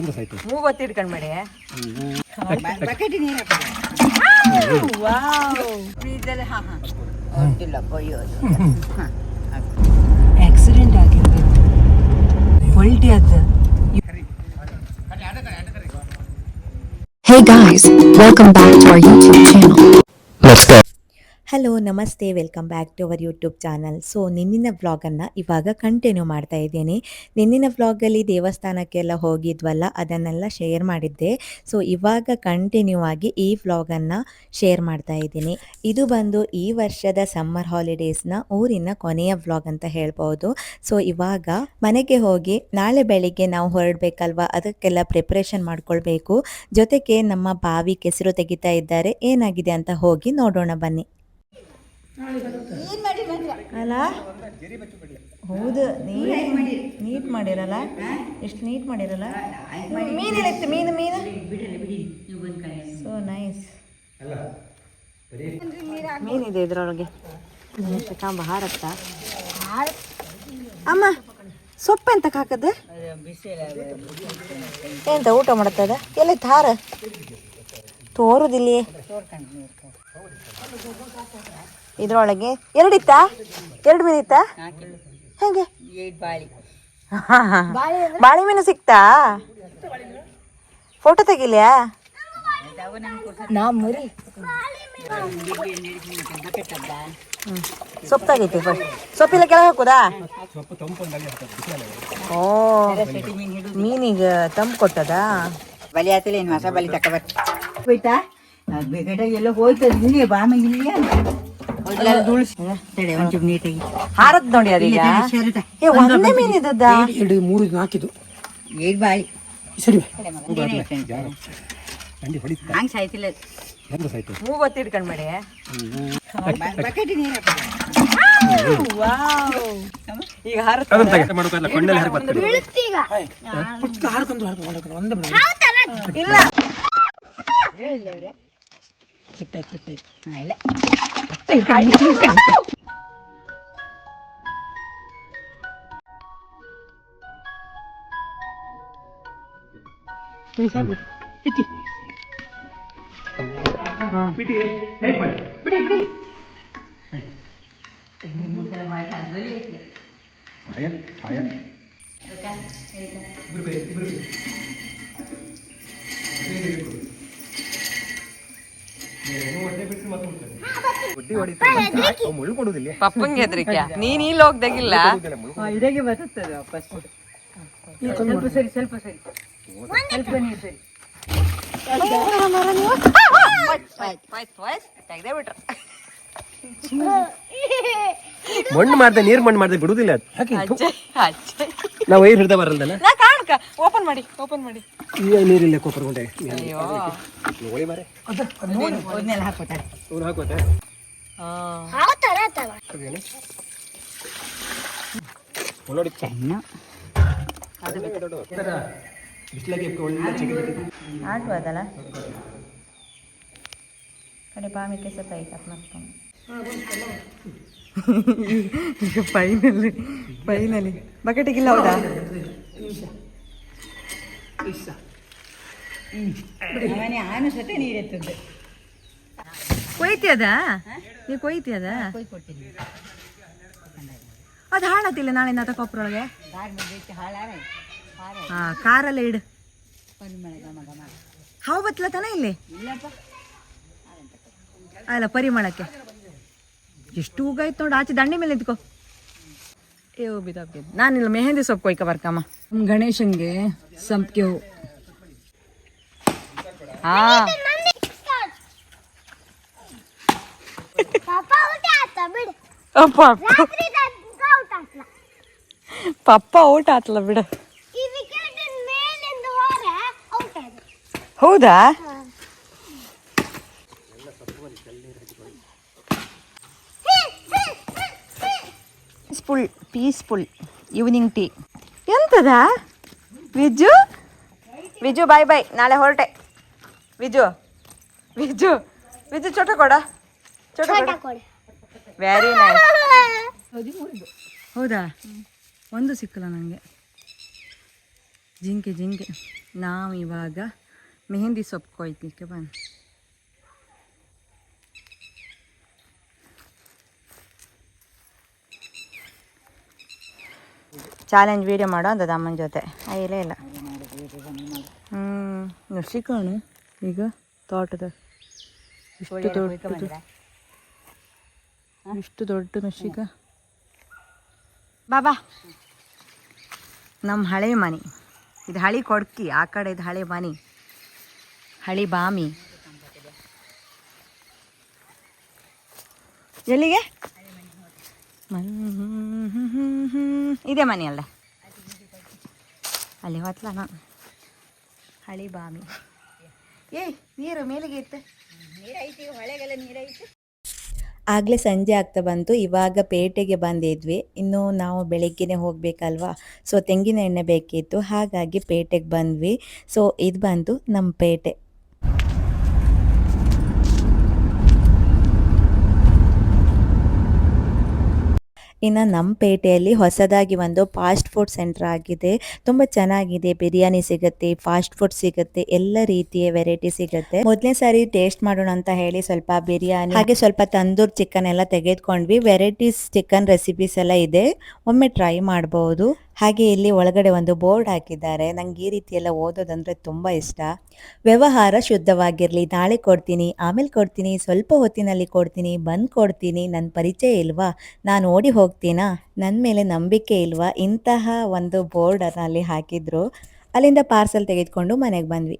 ಮೂವತ್ತು ಇಟ್ಕೊಂಡ್ಬೇಡಿ. ಆಕ್ಸಿಡೆಂಟ್ ಆಗಿರ್ಬೇಕು, ಪಲ್ಟಿ ಆದ. Hey guys, welcome back to our YouTube channel. Let's go. Hello ನಮಸ್ತೆ, welcome back to our YouTube channel. So ನಿನ್ನಿನ ವ್ಲಾಗನ್ನು ಇವಾಗ ಕಂಟಿನ್ಯೂ ಮಾಡ್ತಾ ಇದ್ದೀನಿ. ನಿನ್ನಿನ ವ್ಲಾಗಲ್ಲಿ ದೇವಸ್ಥಾನಕ್ಕೆಲ್ಲ ಹೋಗಿದ್ವಲ್ಲ, ಅದನ್ನೆಲ್ಲ ಶೇರ್ ಮಾಡಿದ್ದೆ. ಸೊ ಇವಾಗ ಕಂಟಿನ್ಯೂ ಆಗಿ ಈ ವ್ಲಾಗನ್ನು ಶೇರ್ ಮಾಡ್ತಾ ಇದ್ದೀನಿ. ಇದು ಬಂದು ಈ ವರ್ಷದ ಸಮ್ಮರ್ ಹಾಲಿಡೇಸ್ನ ಊರಿನ ಕೊನೆಯ ವ್ಲಾಗ್ ಅಂತ ಹೇಳ್ಬೋದು. ಸೊ ಇವಾಗ ಮನೆಗೆ ಹೋಗಿ ನಾಳೆ ಬೆಳಿಗ್ಗೆ ನಾವು ಹೊರಡಬೇಕಲ್ವಾ, ಅದಕ್ಕೆಲ್ಲ ಪ್ರಿಪ್ರೇಷನ್ ಮಾಡ್ಕೊಳ್ಬೇಕು. ಜೊತೆಗೆ ನಮ್ಮ ಬಾವಿ ಕೆಸರು ತೆಗಿತಾ ಇದ್ದಾರೆ, ಏನಾಗಿದೆ ಅಂತ ಹೋಗಿ ನೋಡೋಣ ಬನ್ನಿ. ಅಲ್ಲ ಹೌದು, ನೀಟ್ ಮಾಡಿರಲ್ಲ, ಎಷ್ಟು ನೀಟ್ ಮಾಡಿರಲ್ಲ. ಮೀನಿತ್ತು, ಮೀನು ಸೊ ನೈಸ್. ಮೀನಿದೆ ಇದ್ರೊಳಗೆ. ಕಾಂಬ ಹಾರತ್ತ ಅಮ್ಮ. ಸೊಪ್ಪು ಎಂತ ಹಾಕದ ಎಂತ ಊಟ ಮಾಡತ್ತದ? ಎಲ್ಲೈತೆ ಹಾರ ತೋರುದಿಲ್ಲಿ. ಇದ್ರೊಳಗೆ ಎರಡಿತ್ತಾ? ಎರಡು ಮೀನು ಇತ್ತಾ? ಹೆಂಗೆ ಬಾಳಿ ಮೀನು ಸಿಕ್ತಾ? ಫೋಟೋ ತೆಗಿಲ್ಯಾ? ಸೊಪ್ಪು ತೆಗೈತಿ. ಸೊಪ್ಪಿಲ್ಲ ಕೆಳಗೆ ಹಾಕುದಾ? ಓ, ಮೀನಿಗೆ ತಂಪು ಕೊಟ್ಟದ. ಬಲಿ ಆತಿಲ್ಲ, ಏನು ಹೊಸ ಬಲಿ ತಗೋಯ್ತಾ? ಎಲ್ಲ ಹೋಯ್ತದ. ಇಲ್ಲಿ ಬಾಮ ಇಲ್ಲಿ ಒಂಚೂರು ನೀಟಾಗಿ ಹಾರದ್ ನೋಡಿ. ಅದೀಗ ಒಂದೇ ಮೀನಿದ್ದದ? ಎರಡು ಮೂರು ನಾಲ್ಕಿದು ಏಟ್ ಬಾಳಿ ಸರಿ ಹಂಗೆ ಸಾಯ್ತಿಲ್ಲ. 30 ಇಟ್ಕೊಂಡ್ಬೇಡಿ. ಬಕೆಟ್ ನೀರು ಈಗ ಹಾರ ಇಲ್ಲ ಇಲ್ಲ. ಪಪ್ಪಂಗೆ ಹೆದ್ರಿಕೆ. ನೀನ್ ಇಲ್ಲಿ ಹೋಗ್ದಾಗಿಲ್ಲ. ಇದಾಗೆ ಬರ್ತದೆ ವಾಪಸ್. ಸ್ವಲ್ಪ ಸರಿ, ಸ್ವಲ್ಪ ಸರಿ, ಸ್ವಲ್ಪ ನೀರು ಸರಿ. ತೆಗ್ದೇ ಬಿಟ್ರ. ಮಣ್ಣು ಮಾಡ್ದೆ, ನೀರು ಮಣ್ಣು ಮಾಡ್ದೆ ಬಿಡುದಿಲ್ಲ. ನಾವು ವೈರ್ ಹಿಡ್ದ ಬರಲ್ದಲ್ಲ. ಓಪನ್ ಮಾಡಿ, ಓಪನ್ ಮಾಡಿ. ಈಗ ನೀರಿಲ್ಲ ಕೊಪ್ಪರ್ಕೊಂಡೆ. ಅಯ್ಯೋ, ನೋಡಿ ಮಾರೆ, ಅದನ್ನೆಲ್ಲ ಹಾಕೋತಾರೆ. ಅವ್ರು ಹಾಕೋತೆ ನೋಡಿ ಚೆನ್ನ ಬಿಸ್ಲಾಗಿ ಒಳ್ಳೆ ಆಟುವುದಲ್ಲ ಕಡೆ ಪಾಮಿ ಕೆಸತ್ತ ಈಗ ಫೈನಲಿ ಬಕೆಟಿಗಿಲ್ಲ. ಹೌದಾ? ಆನು ಸತೆ ನೀರೆತ್ತದೆ. ಕೊಯ್ತಿಯದ? ನೀವು ಕೊಯ್ತಿಯದ? ಅದು ಹಾಳತಿಲ್ಲ ನಾಳೆಯಿಂದ ತಗೊಪ್ರೊಳಗೆ. ಹಾ, ಕಾರಲ್ಲ ಇಡು. ಹಾವು ಬತ್ತಲ ತಾನೆ ಇಲ್ಲಿ? ಅಲ್ಲ, ಪರಿಮಳಕ್ಕೆ ಎಷ್ಟು ಹೂಗಾಯ್ತು ನೋಡಿ. ಆಚೆ ದಂಡಿ ಮೇಲೆ ನಿಂತ್ಕೋ. ಬಿದ್ದು ನಾನಿಲ್ಲ. ಮೆಹಂದಿ ಸೊಪ್ಪು ಕೊಯ್ಕ ಬರ್ಕಮ್ಮ. ಗಣೇಶನ್ಗೆ ಸಂಪಿಗೆ ಹೂ. ಹಾ, ಪಪ್ಪ ಔಟ್ ಆತಲ್ಲ ಬಿಡು. ಹೌದಾ? Peaceful evening tea. ಎಂತದ ವಿಜು? ವಿಜು ಬಾಯ್ ಬಾಯ್, ನಾಳೆ ಹೊರಟೆ. ವಿಜು ವಿಜು ವಿಜು ಚೋಟ ಕೊಡ, ಚೋಟ ಕೊಡ. Very nice. ಹೌದಾ? ಒಂದು ಸಿಕ್ಕಲ್ಲ ನನಗೆ. ಜಿಂಕೆ ನಾವು ಇವಾಗ ಮೆಹಂದಿ ಸೊಪ್ಪು ಕೊಯ್ಲಿಕ್ಕೆ ಬಂದು ಚಾಲೆಂಜ್ ವೀಡಿಯೋ ಮಾಡೋ ಅಂತದ ಅಮ್ಮನ ಜೊತೆ ಇಲ್ಲ ಇಲ್ಲ ನರ್ಸಿಕಾಣು ಈಗ ತೋಟದ ಇಷ್ಟು ದೊಡ್ಡ ನರ್ಸಿಕ ಬಾಬಾ ನಮ್ಮ ಹಳೆ ಮನೆ ಇದು ಹಳಿ ಕೊಡ್ಕಿ ಆ ಕಡೆ ಇದು ಹಳೆ ಮನೆ ಹಳಿ ಬಾಮಿ ಎಲ್ಲಿಗೆ ಇದೇ ಮನೆ ಅಲ್ಲ ಅಲ್ಲಿ ಹೊತ್ಲ ನಾನು ಹಳಿ ಬಾಮಿ ಏಯ್ ನೀರು ಮೇಲಿಗೆ ಇತ್ತು ನೀರೈತಿ ಹೊಳೆಗೆಲ್ಲ ನೀರೈತಿ. ಆಗಲೇ ಸಂಜೆ ಆಗ್ತಾ ಬಂತು. ಇವಾಗ ಪೇಟೆಗೆ ಬಂದಿದ್ವಿ. ಇನ್ನು ನಾವು ಬೆಳಿಗ್ಗೆನೇ ಹೋಗಬೇಕಲ್ವಾ, ಸೊ ತೆಂಗಿನ ಎಣ್ಣೆ ಬೇಕಿತ್ತು, ಹಾಗಾಗಿ ಪೇಟೆಗೆ ಬಂದ್ವಿ. ಸೊ ಇದು ಬಂದು ನಮ್ಮ ಪೇಟೆ. ಇನ್ನು ನಮ್ಮ ಪೇಟೆಯಲ್ಲಿ ಹೊಸದಾಗಿ ಒಂದು ಫಾಸ್ಟ್ ಫುಡ್ ಸೆಂಟರ್ ಆಗಿದೆ. ತುಂಬ ಚೆನ್ನಾಗಿದೆ. ಬಿರಿಯಾನಿ ಸಿಗುತ್ತೆ, ಫಾಸ್ಟ್ ಫುಡ್ ಸಿಗುತ್ತೆ, ಎಲ್ಲ ರೀತಿಯ ವೆರೈಟಿ ಸಿಗುತ್ತೆ. ಮೊದಲನೇ ಸಾರಿ ಟೇಸ್ಟ್ ಮಾಡೋಣ ಅಂತ ಹೇಳಿ ಸ್ವಲ್ಪ ಬಿರಿಯಾನಿ ಹಾಗೆ ಸ್ವಲ್ಪ ತಂದೂರ್ ಚಿಕನ್ ಎಲ್ಲ ತೆಗೆದುಕೊಂಡ್ವಿ. ವೆರೈಟೀಸ್ ಚಿಕನ್ ರೆಸಿಪೀಸ್ ಎಲ್ಲ ಇದೆ, ಒಮ್ಮೆ ಟ್ರೈ ಮಾಡಬಹುದು. ಹಾಗೆ ಇಲ್ಲಿ ಒಳಗಡೆ ಒಂದು ಬೋರ್ಡ್ ಹಾಕಿದ್ದಾರೆ. ನಂಗೆ ಈ ರೀತಿ ಎಲ್ಲ ಓದೋದಂದ್ರೆ ತುಂಬ ಇಷ್ಟ. ವ್ಯವಹಾರ ಶುದ್ಧವಾಗಿರಲಿ, ನಾಳೆ ಕೊಡ್ತೀನಿ, ಆಮೇಲೆ ಕೊಡ್ತೀನಿ, ಸ್ವಲ್ಪ ಹೊತ್ತಿನಲ್ಲಿ ಕೊಡ್ತೀನಿ, ಬಂದು ಕೊಡ್ತೀನಿ, ನನ್ನ ಪರಿಚಯ ಇಲ್ವಾ, ನಾನು ಓಡಿ ಹೋಗ್ತೀನಾ, ನನ್ನ ಮೇಲೆ ನಂಬಿಕೆ ಇಲ್ವಾ, ಇಂತಹ ಒಂದು ಬೋರ್ಡನ್ನು ಅಲ್ಲಿ ಹಾಕಿದ್ರು. ಅಲ್ಲಿಂದ ಪಾರ್ಸಲ್ ತೆಗೆದುಕೊಂಡು ಮನೆಗೆ ಬಂದ್ವಿ.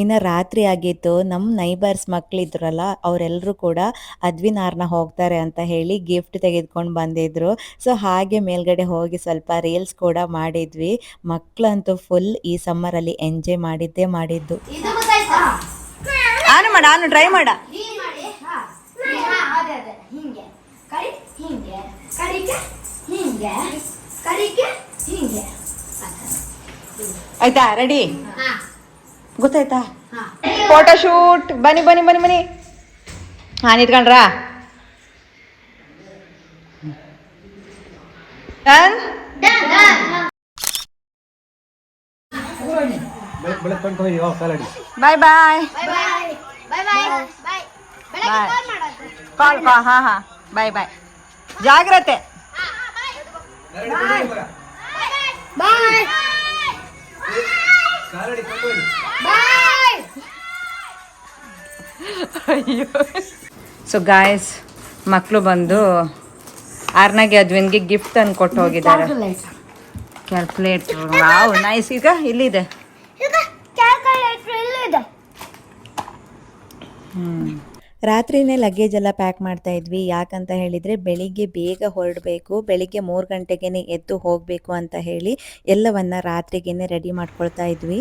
ಇನ್ನು ರಾತ್ರಿ ಆಗಿತ್ತು. ನಮ್ಮ ನೈಬರ್ಸ್ ಮಕ್ಕಳಿದ್ರಲ್ಲ, ಅವರೆಲ್ಲರೂ ಕೂಡ ಅದ್ವಿನಾರ್ನ ಹೋಗ್ತಾರೆ ಅಂತ ಹೇಳಿ ಗಿಫ್ಟ್ ತೆಗೆದುಕೊಂಡು ಬಂದಿದ್ರು. ಸೊ ಹಾಗೆ ಮೇಲ್ಗಡೆ ಹೋಗಿ ಸ್ವಲ್ಪ ರೀಲ್ಸ್ ಕೂಡ ಮಾಡಿದ್ವಿ. ಮಕ್ಕಳಂತೂ ಫುಲ್ ಈ ಸಮ್ಮರಲ್ಲಿ ಎಂಜಾಯ್ ಮಾಡಿದ್ದು. ನಾನು ಟ್ರೈ ಮಾಡ ಆಯ್ತಾ, ರೆಡಿ ಗೊತ್ತಾಯ್ತಾ? Photo shoot. ಬನ್ನಿ ಬನ್ನಿ ಬನ್ನಿ ಬನ್ನಿ. ನಿಂತ್ಕೊಂಡ್ರಾ? ಬಾಯ್ ಬಾಯ್ ಕಾಲ್ ಹಾ ಹಾ ಬಾಯ್ ಬಾಯ್. ಜಾಗ್ರತೆ. ಸೊ ಗಾಯ್ಸ್, ಮಕ್ಕಳು ಬಂದು ಆರ್ನಾಗೆ ಅದ್ವಿನ್ಗೆ ಗಿಫ್ಟ್ ತಂದು ಕೊಟ್ಟು ಹೋಗಿದ್ದಾರೆ. ಕ್ಯಾಲ್ಕುಲೇಟರ್. Wow, nice. ಈಗ ಇಲ್ಲಿದೆ. ರಾತ್ರಿನೇ ಲಗೇಜ್ ಎಲ್ಲ ಪ್ಯಾಕ್ ಮಾಡ್ತಾ ಇದ್ವಿ. ಯಾಕಂತ ಹೇಳಿದರೆ ಬೆಳಿಗ್ಗೆ ಬೇಗ ಹೊರಡಬೇಕು, ಬೆಳಿಗ್ಗೆ 3 ಗಂಟೆಗೆ ಎದ್ದು ಹೋಗಬೇಕು ಅಂತ ಹೇಳಿ ಎಲ್ಲವನ್ನ ರಾತ್ರಿಗೇ ರೆಡಿ ಮಾಡ್ಕೊಳ್ತಾ ಇದ್ವಿ.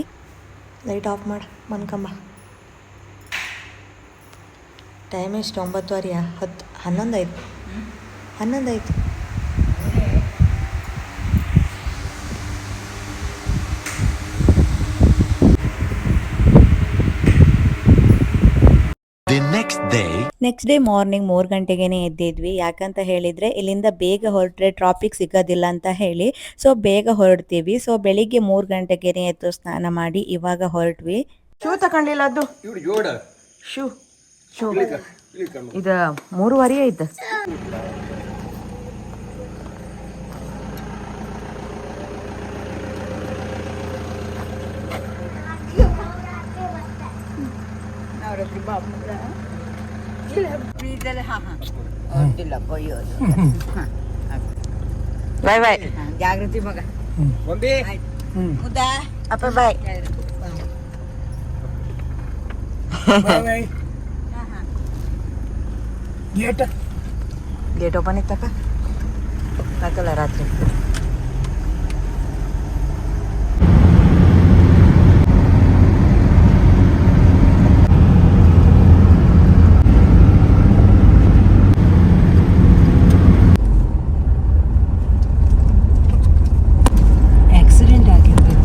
ಲೈಟ್ ಆಫ್ ಮಾಡಿ ಮನ್ಕಂಬ. ಟೈಮ್ ಎಷ್ಟು? 9:10, 11 ಆಯ್ತು. 11 ಆಯ್ತು. ನೆಕ್ಸ್ಟ್ ಡೇ ಮಾರ್ನಿಂಗ್ 3 ಗಂಟೆಗೆ ಎದ್ದಿದ್ವಿ. ಯಾಕಂತ ಹೇಳಿದರೆ ಇಲ್ಲಿಂದ ಬೇಗ ಹೊರಟ್ರೆ ಟ್ರಾಫಿಕ್ ಸಿಗೋದಿಲ್ಲ ಅಂತ ಹೇಳಿ ಸೊ ಬೇಗ ಹೊರಡ್ತೀವಿ. ಸೊ ಬೆಳಿಗ್ಗೆ 3 ಗಂಟೆಗೆ ಎದ್ದು ಸ್ನಾನ ಮಾಡಿ ಇವಾಗ ಹೊರಟ್ವಿ. ಶೂ ತಗೊಂಡಿಲ್ಲ, ಅದು ಶೂ ಶೂ ಇದು 3:30 ಐತೆ. ಬಾಯ್ ಬಾಯ್. ಜಾಗೃತಿ ಮಗ. ಅಪ್ಪ ಬಾಯ್. ಗೇಟ್ ಓಪನ್ ಇತ್ತಕ್ಕ ಹಾಕಲ್ಲ ರಾತ್ರಿ. ಆಕ್ಸಿಡೆಂಟ್ ಆಗಿರ್ಬೇಕು.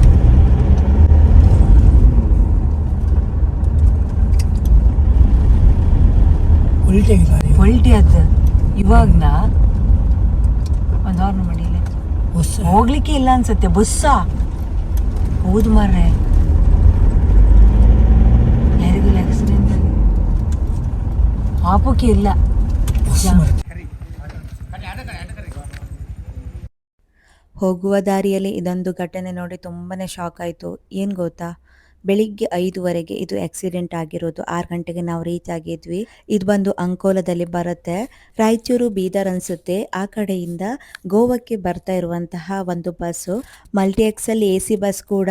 ಪಲ್ಟಿ ಆತ ಇವಾಗ್ನ ಒಂದು ಅವರ್ನ ಮಡಿಯಲ್ಲಿ ಹೋಗ್ಲಿಕ್ಕೆ ಇಲ್ಲ ಅನ್ಸತ್ತೆ. ಬಸ್ಸ ಹೌದು ಮಾರ್ರೆ, ಯಾರಿಗಿಲ್ಲ ಆಕ್ಸಿಡೆಂಟ್, ಪಾಪಕ್ಕೆ ಇಲ್ಲ. ಹೋಗುವ ದಾರಿಯಲ್ಲಿ ಇದೊಂದು ಘಟನೆ ನೋಡಿ ತುಂಬಾ ಶಾಕ್ ಆಯಿತು. ಏನು ಗೊತ್ತಾ, ಬೆಳಿಗ್ಗೆ 5:15ಗೆ ಇದು ಆಕ್ಸಿಡೆಂಟ್ ಆಗಿರೋದು. 6 ಗಂಟೆಗೆ ನಾವು ರೀಚ್ ಆಗಿದ್ವಿ. ಇದು ಬಂದು ಅಂಕೋಲದಲ್ಲಿ ಬರುತ್ತೆ, ರಾಯಚೂರು ಬೀದರ್ ಅನಿಸುತ್ತೆ. ಆ ಕಡೆಯಿಂದ ಗೋವಾಕ್ಕೆ ಬರ್ತಾ ಇರುವಂತಹ ಒಂದು bus, multi axle AC bus ಕೂಡ.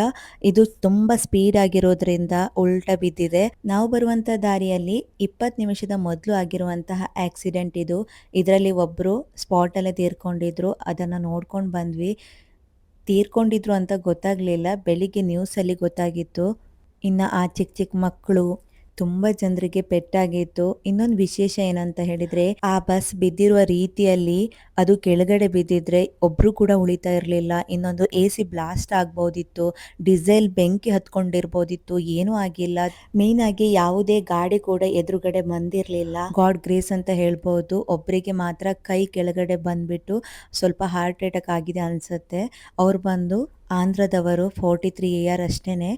ಇದು ತುಂಬ ಸ್ಪೀಡ್ ಆಗಿರೋದ್ರಿಂದ ಉಲ್ಟಾ ಬಿದ್ದಿದೆ. ನಾವು ಬರುವಂಥ ದಾರಿಯಲ್ಲಿ 20 ನಿಮಿಷದ ಮೊದಲು ಆಗಿರುವಂತಹ ಆಕ್ಸಿಡೆಂಟ್ ಇದು. ಇದರಲ್ಲಿ ಒಬ್ಬರು ಸ್ಪಾಟಲ್ಲೇ ತೀರ್ಕೊಂಡಿದ್ರು. ಅದನ್ನು ನೋಡ್ಕೊಂಡು ಬಂದ್ವಿ. ತೀರ್ಕೊಂಡಿದ್ರು ಅಂತ ಗೊತ್ತಾಗಲಿಲ್ಲ, ಬೆಳಿಗ್ಗೆ ನ್ಯೂಸಲ್ಲಿ ಗೊತ್ತಾಗಿತ್ತು. ಇನ್ನು ಆ ಚಿಕ್ಕ ಚಿಕ್ಕ ಮಕ್ಕಳು, ತುಂಬ ಜನರಿಗೆ ಪೆಟ್ಟಾಗಿತ್ತು. ಇನ್ನೊಂದು ವಿಶೇಷ ಏನಂತ ಹೇಳಿದರೆ, ಆ ಬಸ್ ಬಿದ್ದಿರುವ ರೀತಿಯಲ್ಲಿ ಅದು ಕೆಳಗಡೆ ಬಿದ್ದಿದ್ರೆ ಒಬ್ಬರು ಕೂಡ ಉಳಿತಾ ಇರಲಿಲ್ಲ. ಇನ್ನೊಂದು AC ಬ್ಲಾಸ್ಟ್ ಆಗ್ಬೋದಿತ್ತು, ಡೀಸೆಲ್ ಬೆಂಕಿ ಹತ್ಕೊಂಡಿರ್ಬೋದಿತ್ತು, ಏನೂ ಆಗಿಲ್ಲ. ಮೇನ್ ಆಗಿ ಯಾವುದೇ ಗಾಡಿ ಕೂಡ ಎದುರುಗಡೆ ಬಂದಿರಲಿಲ್ಲ. ಗಾಡ್ ಗ್ರೇಸ್ ಅಂತ ಹೇಳ್ಬೋದು. ಒಬ್ಬರಿಗೆ ಮಾತ್ರ ಕೈ ಕೆಳಗಡೆ ಬಂದ್ಬಿಟ್ಟು ಸ್ವಲ್ಪ ಹಾರ್ಟ್ ಅಟ್ಯಾಕ್ ಆಗಿದೆ ಅನಿಸುತ್ತೆ. ಅವ್ರು ಬಂದು ಆಂಧ್ರದವರು, 43 ಇಯರ್ ಅಷ್ಟೇ.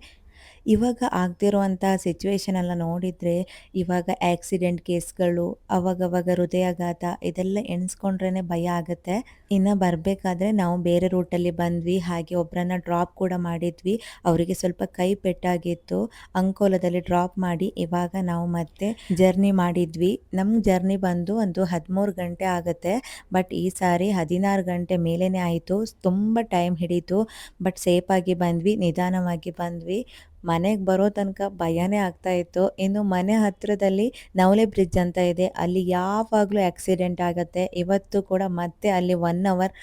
ಇವಾಗ ಆಗ್ತಿರುವಂಥ ಸಿಚುವೇಶನ್ ಎಲ್ಲ ನೋಡಿದರೆ, ಇವಾಗ ಆಕ್ಸಿಡೆಂಟ್ ಕೇಸ್ಗಳು, ಅವಾಗವಾಗ ಹೃದಯಾಘಾತ, ಇದೆಲ್ಲ ಎಣಿಸ್ಕೊಂಡ್ರೇ ಭಯ ಆಗುತ್ತೆ. ಇನ್ನು ಬರಬೇಕಾದ್ರೆ ನಾವು ಬೇರೆ ರೂಟಲ್ಲಿ ಬಂದ್ವಿ, ಹಾಗೆ ಒಬ್ಬರನ್ನ ಡ್ರಾಪ್ ಕೂಡ ಮಾಡಿದ್ವಿ. ಅವರಿಗೆ ಸ್ವಲ್ಪ ಕೈ ಪೆಟ್ಟಾಗಿತ್ತು. ಅಂಕೋಲದಲ್ಲಿ ಡ್ರಾಪ್ ಮಾಡಿ ಇವಾಗ ನಾವು ಮತ್ತೆ ಜರ್ನಿ ಮಾಡಿದ್ವಿ. ನಮ್ಮ ಜರ್ನಿ ಬಂದು ಒಂದು 13 ಗಂಟೆ ಆಗುತ್ತೆ, ಬಟ್ ಈ ಸಾರಿ 16 ಗಂಟೆ ಮೇಲೇ ಆಯಿತು. ತುಂಬ ಟೈಮ್ ಹಿಡಿತು, ಬಟ್ ಸೇಫಾಗಿ ಬಂದ್ವಿ, ನಿಧಾನವಾಗಿ ಬಂದ್ವಿ. ಮನೆಗೆ ಬರೋ ತನಕ ಭಯನೇ ಆಗ್ತಾ ಇತ್ತು. ಇನ್ನು ಮನೆ ಹತ್ತಿರದಲ್ಲಿ ನವಲೆ ಬ್ರಿಡ್ಜ್ ಅಂತ ಇದೆ, ಅಲ್ಲಿ ಯಾವಾಗಲೂ ಆಕ್ಸಿಡೆಂಟ್ ಆಗುತ್ತೆ. ಇವತ್ತು ಕೂಡ ಮತ್ತೆ ಅಲ್ಲಿ 1 ಅವರ್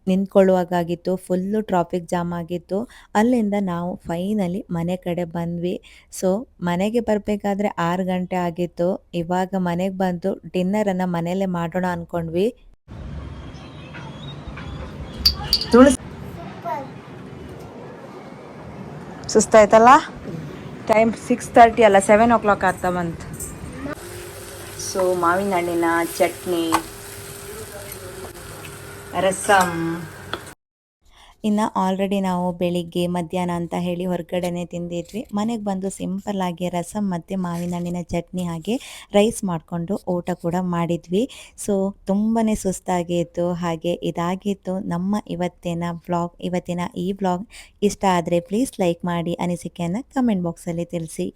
ನಿಂತ್ಕೊಳ್ಳುವಾಗಾಗಿತ್ತು, ಫುಲ್ಲು ಟ್ರಾಫಿಕ್ ಜಾಮ್ ಆಗಿತ್ತು. ಅಲ್ಲಿಂದ ನಾವು ಫೈನಲಿ ಮನೆ ಕಡೆ ಬಂದ್ವಿ. ಸೊ ಮನೆಗೆ ಬರಬೇಕಾದ್ರೆ 6 ಗಂಟೆ ಆಗಿತ್ತು. ಇವಾಗ ಮನೆಗೆ ಬಂದು ಡಿನ್ನರನ್ನು ಮನೆಯಲ್ಲೇ ಮಾಡೋಣ ಅಂದ್ಕೊಂಡ್ವಿ. ಸುಸ್ತಾಯ್ತಲ್ಲ. ಟೈಮ್ 6:30 ಅಲ್ಲ, 7 o'clock ಆಗ್ತಾ ಬಂತು. ಸೊ ಮಾವಿನ ಹಣ್ಣಿನ ಚಟ್ನಿ, ರಸಮ್. ಇನ್ನು ಆಲ್ರೆಡಿ ನಾವು ಬೆಳಿಗ್ಗೆ ಮಧ್ಯಾಹ್ನ ಅಂತ ಹೇಳಿ ಹೊರಗಡೆನೆ ತಿಂದಿದ್ವಿ. ಮನೆಗೆ ಬಂದು ಸಿಂಪಲ್ಲಾಗಿ ರಸಮ್ ಮತ್ತು ಮಾವಿನ ಹಣ್ಣಿನ ಚಟ್ನಿ ಹಾಗೆ ರೈಸ್ ಮಾಡಿಕೊಂಡು ಊಟ ಕೂಡ ಮಾಡಿದ್ವಿ. ಸೊ ತುಂಬಾ ಸುಸ್ತಾಗಿತ್ತು. ಹಾಗೆ ಇದಾಗಿತ್ತು ನಮ್ಮ ಇವತ್ತಿನ ಈ ವ್ಲಾಗ್ ಇಷ್ಟ ಆದರೆ ಪ್ಲೀಸ್ ಲೈಕ್ ಮಾಡಿ, ಅನಿಸಿಕೆಯನ್ನು ಕಮೆಂಟ್ ಬಾಕ್ಸಲ್ಲಿ ತಿಳಿಸಿ.